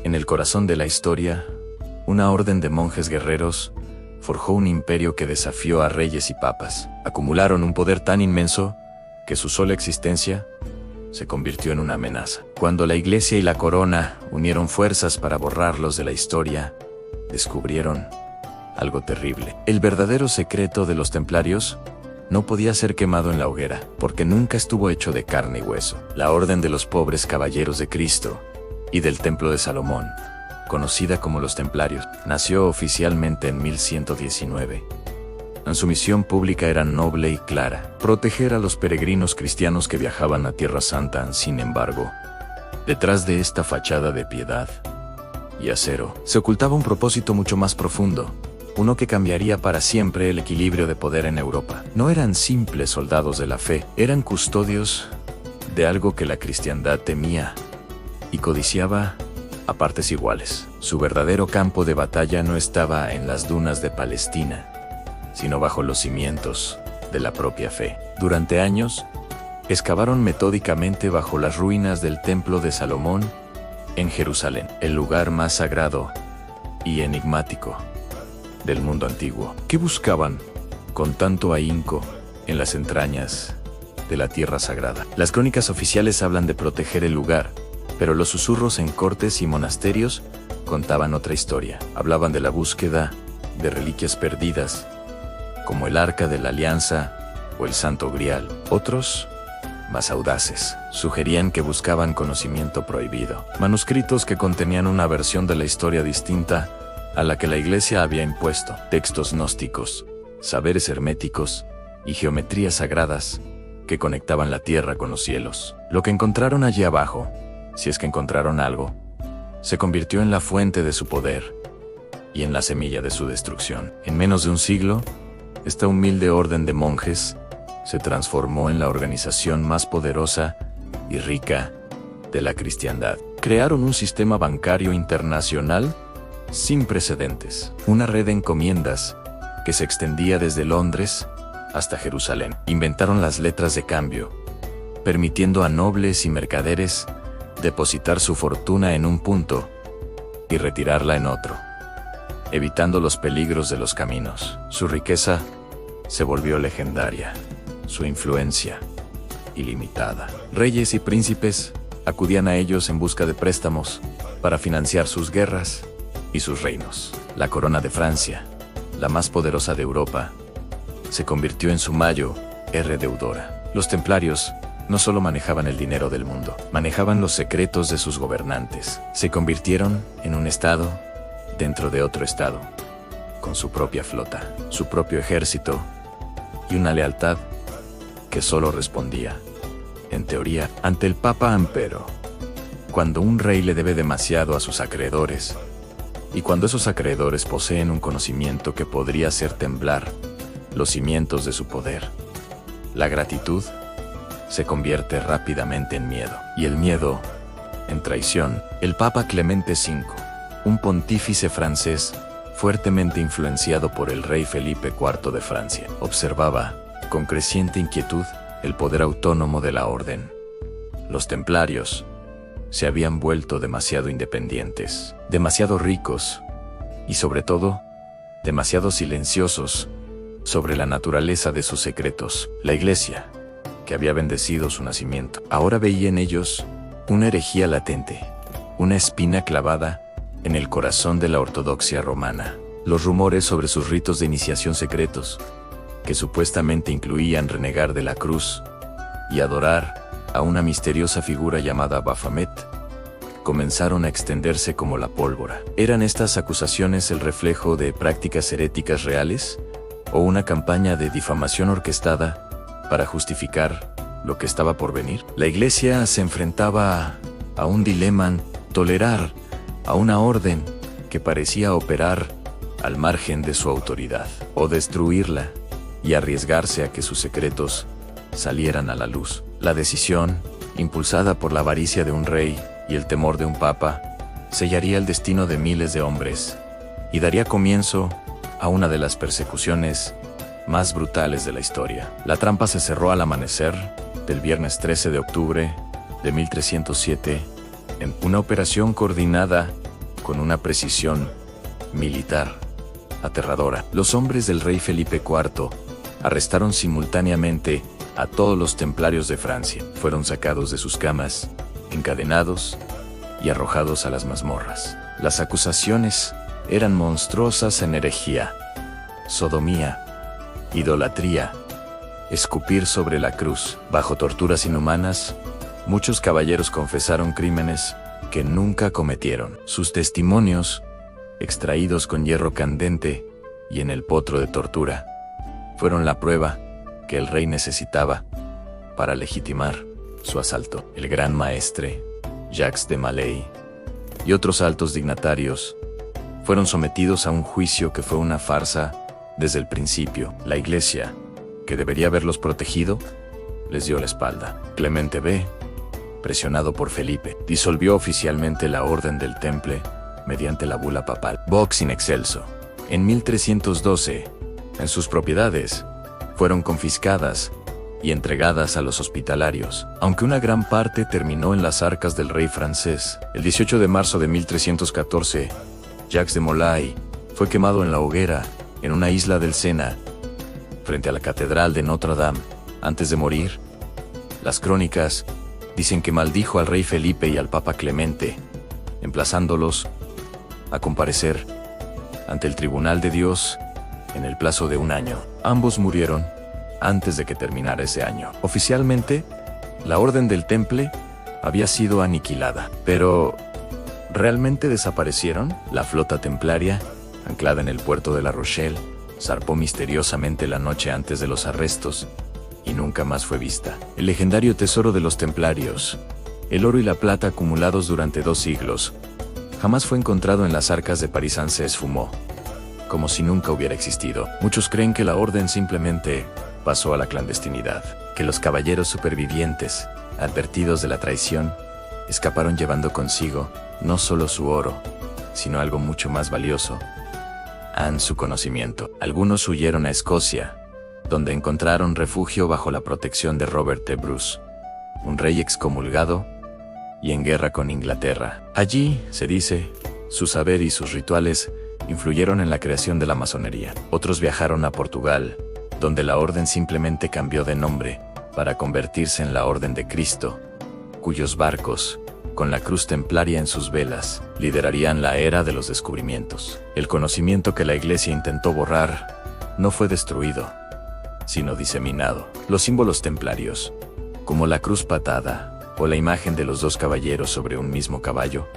En el corazón de la historia, una orden de monjes guerreros forjó un imperio que desafió a reyes y papas. Acumularon un poder tan inmenso que su sola existencia se convirtió en una amenaza. Cuando la Iglesia y la corona unieron fuerzas para borrarlos de la historia, descubrieron algo terrible. El verdadero secreto de los templarios no podía ser quemado en la hoguera, porque nunca estuvo hecho de carne y hueso. La Orden de los Pobres Caballeros de Cristo y del Templo de Salomón, conocida como los Templarios, nació oficialmente en 1119. Su misión pública era noble y clara: proteger a los peregrinos cristianos que viajaban a Tierra Santa. Sin embargo, detrás de esta fachada de piedad y acero, se ocultaba un propósito mucho más profundo, uno que cambiaría para siempre el equilibrio de poder en Europa. No eran simples soldados de la fe, eran custodios de algo que la cristiandad temía y codiciaba a partes iguales. Su verdadero campo de batalla no estaba en las dunas de Palestina, sino bajo los cimientos de la propia fe. Durante años, excavaron metódicamente bajo las ruinas del Templo de Salomón en Jerusalén, el lugar más sagrado y enigmático del mundo antiguo. ¿Qué buscaban con tanto ahínco en las entrañas de la tierra sagrada? Las crónicas oficiales hablan de proteger el lugar, pero los susurros en cortes y monasterios contaban otra historia. Hablaban de la búsqueda de reliquias perdidas, como el Arca de la Alianza o el Santo Grial. Otros, más audaces, sugerían que buscaban conocimiento prohibido, manuscritos que contenían una versión de la historia distinta a la que la Iglesia había impuesto, textos gnósticos, saberes herméticos y geometrías sagradas que conectaban la tierra con los cielos. Lo que encontraron allí abajo, si es que encontraron algo, se convirtió en la fuente de su poder y en la semilla de su destrucción. En menos de un siglo, esta humilde orden de monjes se transformó en la organización más poderosa y rica de la cristiandad. Crearon un sistema bancario internacional sin precedentes, una red de encomiendas que se extendía desde Londres hasta Jerusalén. Inventaron las letras de cambio, permitiendo a nobles y mercaderes depositar su fortuna en un punto y retirarla en otro, evitando los peligros de los caminos. Su riqueza se volvió legendaria, su influencia ilimitada. Reyes y príncipes acudían a ellos en busca de préstamos para financiar sus guerras y sus reinos. La corona de Francia, la más poderosa de Europa, se convirtió en su mayor deudora. Los templarios no solo manejaban el dinero del mundo, manejaban los secretos de sus gobernantes. Se convirtieron en un estado dentro de otro estado, con su propia flota, su propio ejército y una lealtad que solo respondía, en teoría, ante el Papa Ampero. Cuando un rey le debe demasiado a sus acreedores, y cuando esos acreedores poseen un conocimiento que podría hacer temblar los cimientos de su poder, la gratitud se convierte rápidamente en miedo, y el miedo en traición. El Papa Clemente V, un pontífice francés fuertemente influenciado por el rey Felipe IV de Francia, observaba con creciente inquietud el poder autónomo de la orden. Los templarios se habían vuelto demasiado independientes, demasiado ricos y, sobre todo, demasiado silenciosos sobre la naturaleza de sus secretos. La Iglesia, que había bendecido su nacimiento, ahora veía en ellos una herejía latente, una espina clavada en el corazón de la ortodoxia romana. Los rumores sobre sus ritos de iniciación secretos, que supuestamente incluían renegar de la cruz y adorar a una misteriosa figura llamada Baphomet, comenzaron a extenderse como la pólvora. ¿Eran estas acusaciones el reflejo de prácticas heréticas reales o una campaña de difamación orquestada para justificar lo que estaba por venir? La Iglesia se enfrentaba a un dilema: tolerar a una orden que parecía operar al margen de su autoridad, o destruirla y arriesgarse a que sus secretos salieran a la luz. La decisión, impulsada por la avaricia de un rey y el temor de un papa, sellaría el destino de miles de hombres y daría comienzo a una de las persecuciones más brutales de la historia. La trampa se cerró al amanecer del viernes 13 de octubre de 1307 en una operación coordinada con una precisión militar aterradora. Los hombres del rey Felipe IV arrestaron simultáneamente a todos los templarios de Francia. Fueron sacados de sus camas, encadenados y arrojados a las mazmorras. Las acusaciones eran monstruosas en herejía, sodomía, idolatría, escupir sobre la cruz. Bajo torturas inhumanas, muchos caballeros confesaron crímenes que nunca cometieron. Sus testimonios, extraídos con hierro candente y en el potro de tortura, fueron la prueba que el rey necesitaba para legitimar su asalto. El gran maestre, Jacques de Molay, y otros altos dignatarios fueron sometidos a un juicio que fue una farsa desde el principio. La Iglesia, que debería haberlos protegido, les dio la espalda. Clemente B, presionado por Felipe, disolvió oficialmente la Orden del Temple mediante la bula papal Vox in Excelso. En 1312, en sus propiedades fueron confiscadas y entregadas a los hospitalarios, aunque una gran parte terminó en las arcas del rey francés. El 18 de marzo de 1314, Jacques de Molay fue quemado en la hoguera en una isla del Sena, frente a la Catedral de Notre Dame. Antes de morir, las crónicas dicen que maldijo al rey Felipe y al Papa Clemente, emplazándolos a comparecer ante el tribunal de Dios en el plazo de un año. Ambos murieron antes de que terminara ese año. Oficialmente, la Orden del Temple había sido aniquilada, pero ¿realmente desaparecieron? La flota templaria, anclada en el puerto de La Rochelle, zarpó misteriosamente la noche antes de los arrestos y nunca más fue vista. El legendario tesoro de los templarios, el oro y la plata acumulados durante 2 siglos, jamás fue encontrado en las arcas de Parisán. Se esfumó, como si nunca hubiera existido. Muchos creen que la orden simplemente pasó a la clandestinidad, que los caballeros supervivientes, advertidos de la traición, escaparon llevando consigo no solo su oro, sino algo mucho más valioso, su conocimiento. Algunos huyeron a Escocia, donde encontraron refugio bajo la protección de Robert de Bruce, un rey excomulgado y en guerra con Inglaterra. Allí, se dice, su saber y sus rituales influyeron en la creación de la masonería. Otros viajaron a Portugal, donde la orden simplemente cambió de nombre para convertirse en la Orden de Cristo, cuyos barcos, con la cruz templaria en sus velas, liderarían la era de los descubrimientos. El conocimiento que la Iglesia intentó borrar no fue destruido, sino diseminado. Los símbolos templarios, como la cruz patada o la imagen de los 2 caballeros sobre un mismo caballo,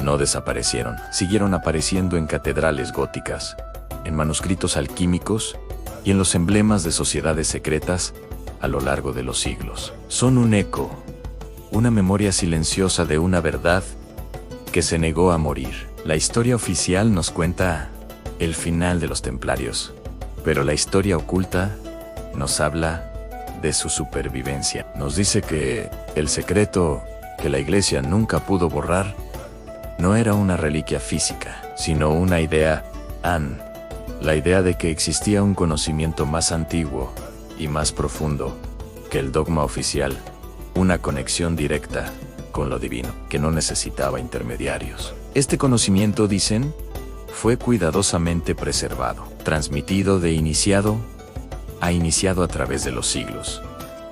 no desaparecieron. Siguieron apareciendo en catedrales góticas, en manuscritos alquímicos y en los emblemas de sociedades secretas a lo largo de los siglos. Son un eco, una memoria silenciosa de una verdad que se negó a morir. La historia oficial nos cuenta el final de los templarios, pero la historia oculta nos habla de su supervivencia. Nos dice que el secreto que la Iglesia nunca pudo borrar no era una reliquia física, sino una idea, la idea de que existía un conocimiento más antiguo y más profundo que el dogma oficial, una conexión directa con lo divino, que no necesitaba intermediarios. Este conocimiento, dicen, fue cuidadosamente preservado, transmitido de iniciado a través de los siglos,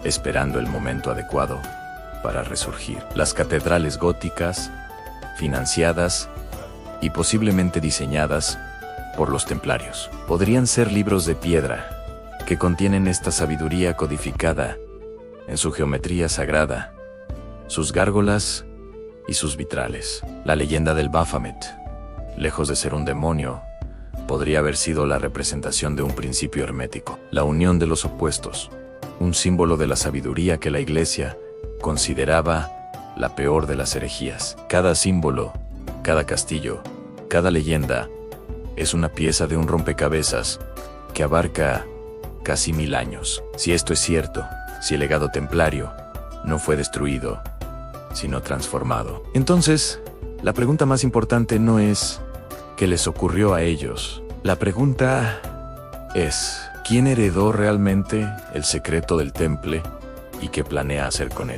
esperando el momento adecuado para resurgir. Las catedrales góticas, financiadas y posiblemente diseñadas por los templarios, podrían ser libros de piedra que contienen esta sabiduría codificada en su geometría sagrada, sus gárgolas y sus vitrales. La leyenda del Baphomet, lejos de ser un demonio, podría haber sido la representación de un principio hermético, la unión de los opuestos, un símbolo de la sabiduría que la Iglesia consideraba la peor de las herejías. Cada símbolo, cada castillo, cada leyenda es una pieza de un rompecabezas que abarca casi 1000 años. Si esto es cierto, si el legado templario no fue destruido, sino transformado, entonces, la pregunta más importante no es ¿qué les ocurrió a ellos? La pregunta es ¿quién heredó realmente el secreto del temple y qué planea hacer con él?